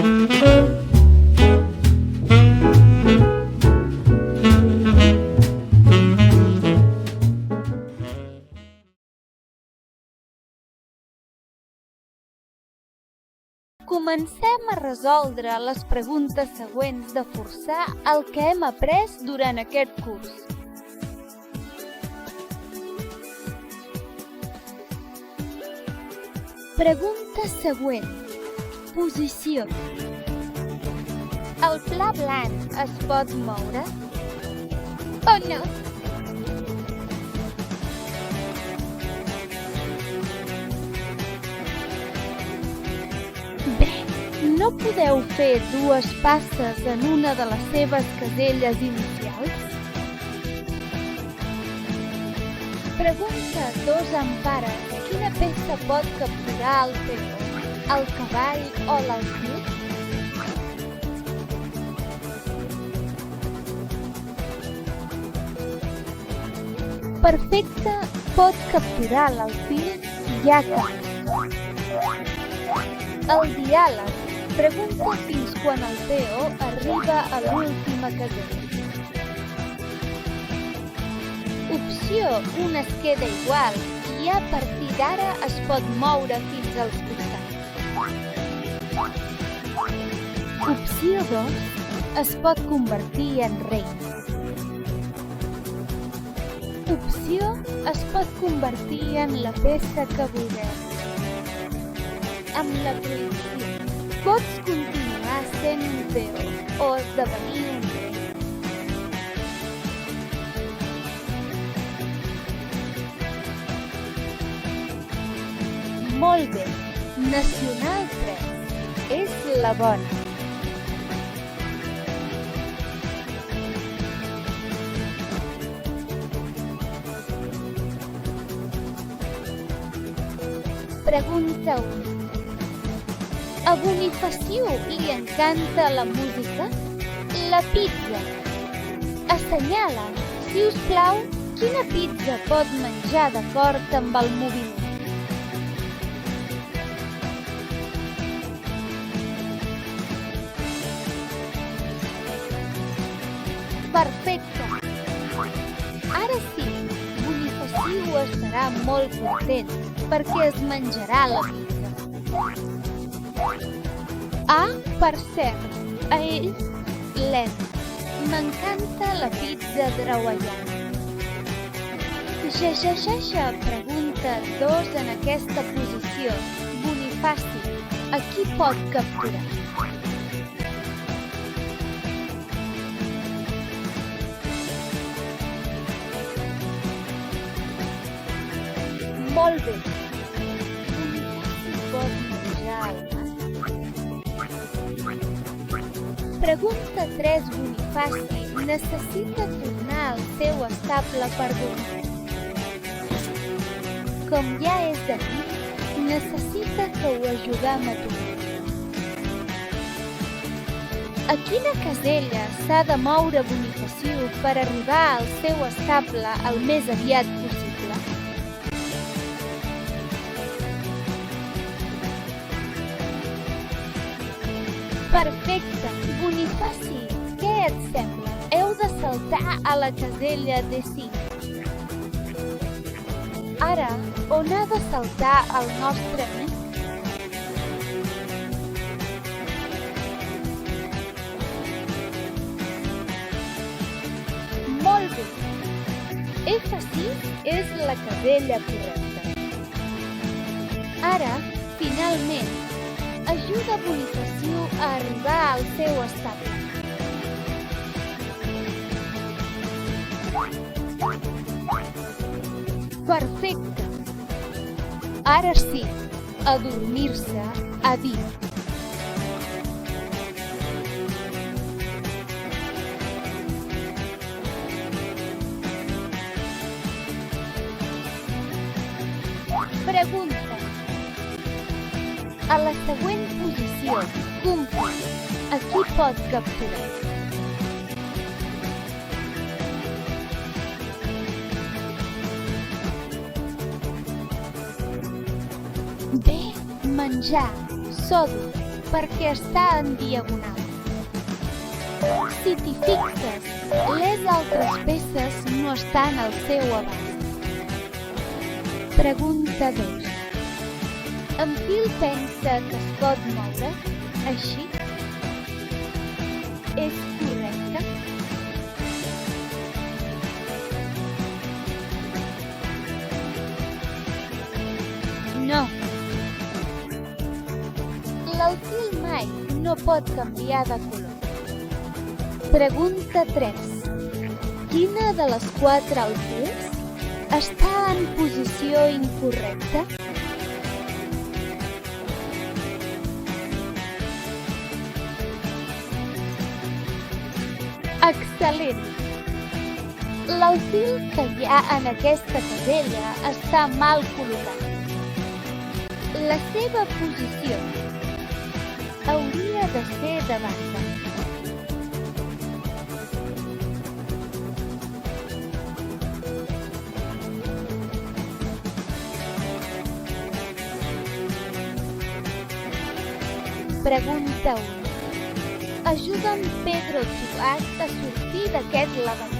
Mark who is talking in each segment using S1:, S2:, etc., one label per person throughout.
S1: Comencem a resoldre les preguntes següents de forçar el que hem après durant aquest curs. Pregunta següent. Posició. El pla blanc es pot moure? O no? Bé, no podeu fer dues passes en una de les seves caselles inicials? Pregunta 2 amb pares. Quina peça pot capturar el peó, el cavall o l'alfil? Perfecte, pot capturar l'alfil, ja que... El diàleg. Pregunta fins quan el peó arriba a l'última casella. Opció 1 es queda igual i a partir d'ara es pot moure fins als costats. Opció 2 es pot convertir en reina. Opció es pot convertir en la peça que vulgueu. Amb la prohibició, pots continuar sent un peó o esdevenir un rei. Molt bé, Nacional 3 és la bona. Pregunta 1. A Bonifacio li encanta la música? La pizza. Assenyala, si us plau, quina pizza pot menjar d'acord amb el moviment. Perfecte! Ara sí, Bonifacio estarà molt content perquè es menjarà la pizza. Per cert, a ell, l'Em. M'encanta la pizza hawaiana. Pregunta 2 en aquesta posició. Bonifaci, a qui pot capturar? Molt bé. Bonifaci pot menjar el mar? Pregunta 3. Bonifaci necessita tornar al seu estable per dormir. Com ja és de nit, necessita que ho ajudem a tornar. A quina casella s'ha de moure Bonifacio per arribar al seu estable el més aviat possible? Perfecte! Bonifaci, què et sembla? Heu de saltar a la casella D5. Ara, on ha de saltar el nostre amic? Molt bé! F6 és la casella correcta. Ara, finalment, ajuda Bonifacio a arribar al seu estable. Perfecte! Ara sí, a dormir-se a dit. Pregunta. A la següent posició, compàs, a qui pot capturar? Bé, menjar, sòdic, perquè està en diagonal. Si t'hi fixes, les altres peces no estan al seu abast. Pregunta 2. En Phil pensa que es pot moure així? És correcte? No. L'alfil mai no pot canviar de color. Pregunta 3. Quina de les 4 alfils està en posició incorrecta? Excel·lent! L'alfil que hi ha en aquesta casella està mal col·locat. La seva posició hauria de ser de banda. Pregunta 1. Ajuda'm Pedro Tuat a sortir d'aquest laberint.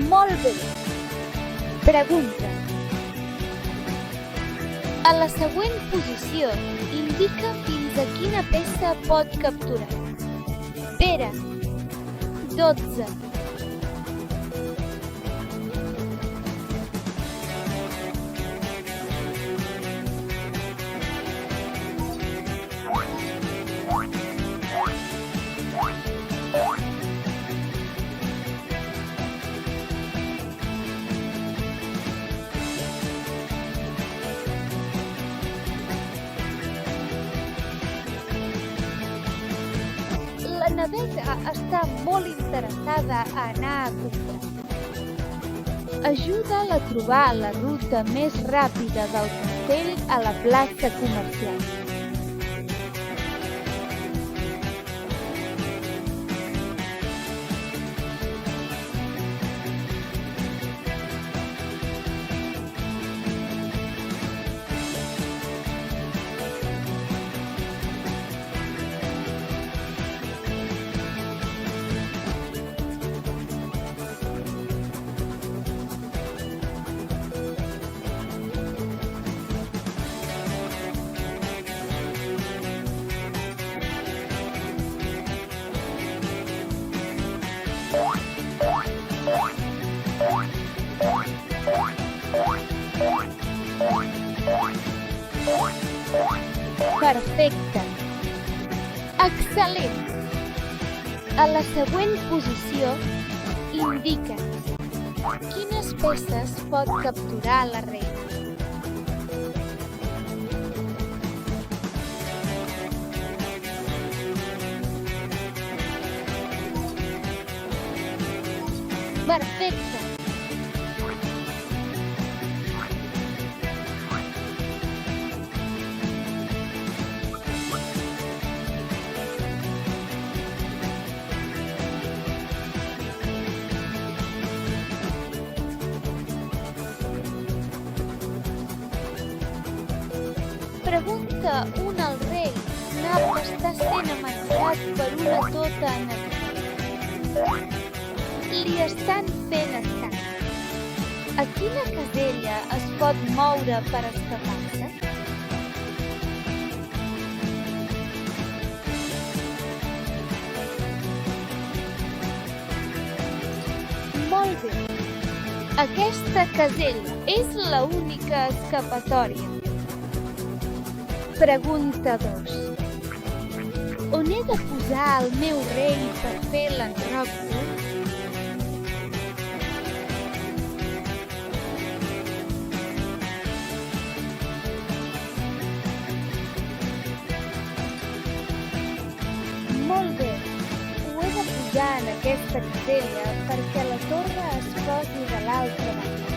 S1: Molt bé. Pregunta. A la següent posició, indica fins a quina peça pot capturar. Pere. 12. La navega està molt interessada a anar a comprar. Ajuda'l a trobar la ruta més ràpida del castell a la plaça comercial. Perfecte. Excel·lent. A la següent posició, indica'ns quines peces pot capturar la reina. Perfecte. Pregunta un al rei. Nap està sent amenaçat per una tota enemiga. Li estan fent estat. A quina casella es pot moure per escapar-se? Molt bé. Aquesta casella és l'única escapatòria. Pregunta 2. On he de posar el meu rei per fer l'enroc dur? Molt bé. Ho he de pujar en aquesta casella perquè la torre es posi de l'altra banda.